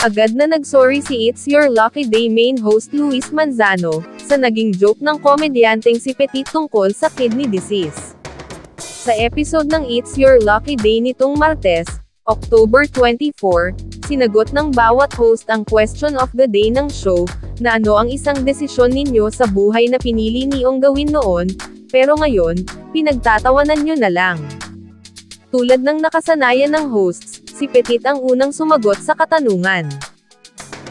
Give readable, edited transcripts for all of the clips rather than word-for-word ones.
Agad na nagsorry si It's Your Lucky Day main host Luis Manzano, sa naging joke ng komedyanteng si Petit tungkol sa kidney disease. Sa episode ng It's Your Lucky Day nitong Martes, October 24, sinagot ng bawat host ang question of the day ng show, na ano ang isang desisyon ninyo sa buhay na pinili niyong gawin noon, pero ngayon, pinagtatawanan nyo na lang. Tulad ng nakasanayan ng hosts, si Petit ang unang sumagot sa katanungan.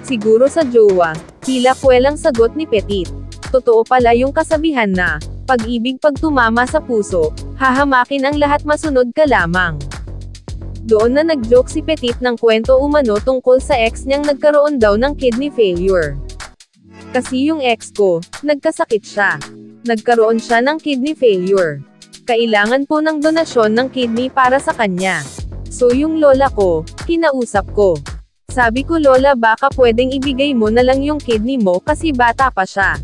Siguro sa jowa, tila puwelang sagot ni Petit. Totoo pala yung kasabihan na, pag-ibig pag tumama sa puso, hahamakin ang lahat masunod ka lamang. Doon na nag-joke si Petit ng kwento umano tungkol sa ex niyang nagkaroon daw ng kidney failure. Kasi yung ex ko, nagkasakit siya. Nagkaroon siya ng kidney failure. Kailangan po ng donasyon ng kidney para sa kanya. So yung lola ko, kinausap ko. Sabi ko, lola, baka pwedeng ibigay mo na lang yung kidney mo kasi bata pa siya.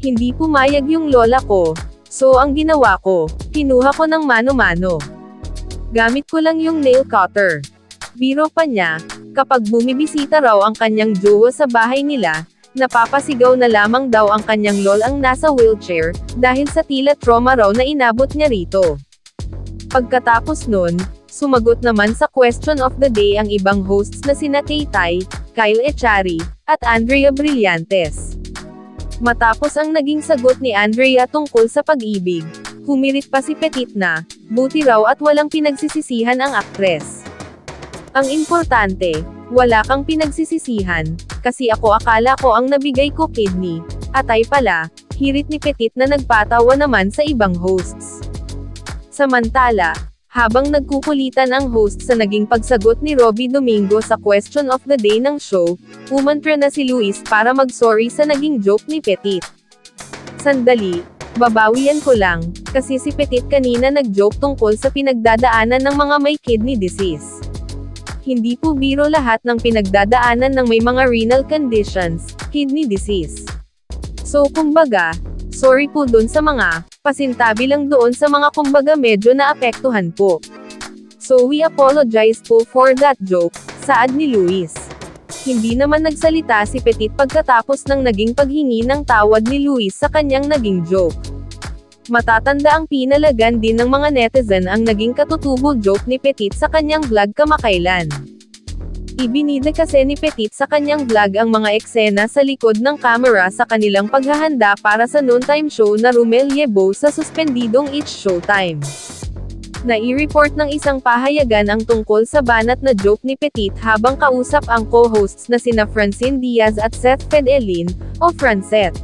Hindi pumayag yung lola ko. So ang ginawa ko, kinuha ko ng mano-mano. Gamit ko lang yung nail cutter. Biro pa niya, kapag bumibisita raw ang kanyang jowa sa bahay nila, napapasigaw na lamang daw ang kanyang lolang nasa wheelchair, dahil sa tila trauma raw na inabot niya rito. Pagkatapos nun, sumagot naman sa question of the day ang ibang hosts na sina Taytay, Kyle Echari, at Andrea Brillantes. Matapos ang naging sagot ni Andrea tungkol sa pag-ibig, humirit pa si Petit na, buti raw at walang pinagsisisihan ang aktres. Ang importante, wala kang pinagsisisihan, kasi ako akala ko ang nabigay ko kidney, atay pala, hirit ni Petit na nagpatawa naman sa ibang hosts. Samantala, habang nagkukulitan ang host sa naging pagsagot ni Robby Domingo sa question of the day ng show, umantra na si Luis para mag-sorry sa naging joke ni Petit. Sandali, babawian ko lang, kasi si Petit kanina nag-joke tungkol sa pinagdadaanan ng mga may kidney disease. Hindi po biro lahat ng pinagdadaanan ng may mga renal conditions, kidney disease. So kumbaga, sorry po dun sa mga, pasintabi lang doon sa mga kumbaga medyo naapektuhan po. So we apologize po for that joke, saad ni Luis. Hindi naman nagsalita si Petit pagkatapos ng naging paghingi ng tawad ni Luis sa kanyang naging joke. Matatanda ang pinalagan din ng mga netizen ang naging katutubo joke ni Petit sa kanyang vlog kamakailan. Ibinida kasi ni Petit sa kanyang vlog ang mga eksena sa likod ng camera sa kanilang paghahanda para sa noontime show na Romel Yebo sa suspendidong It's Showtime. Nai-report ng isang pahayagan ang tungkol sa banat na joke ni Petit habang kausap ang co-hosts na sina Francine Diaz at Seth Fedelin, o Francet.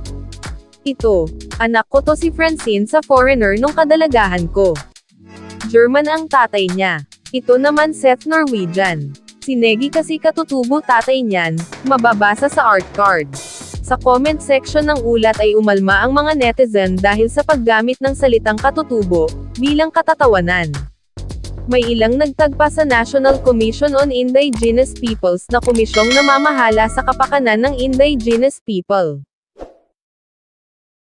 Ito, anak ko to si Francine sa Foreigner nung kadalagahan ko. German ang tatay niya. Ito naman Seth Norwegian. Si Negi kasi katutubo tatay niyan, mababasa sa art card. Sa comment section ng ulat ay umalma ang mga netizen dahil sa paggamit ng salitang katutubo, bilang katatawanan. May ilang nagtagpa sa National Commission on Indigenous Peoples na komisyong namamahala sa kapakanan ng indigenous people.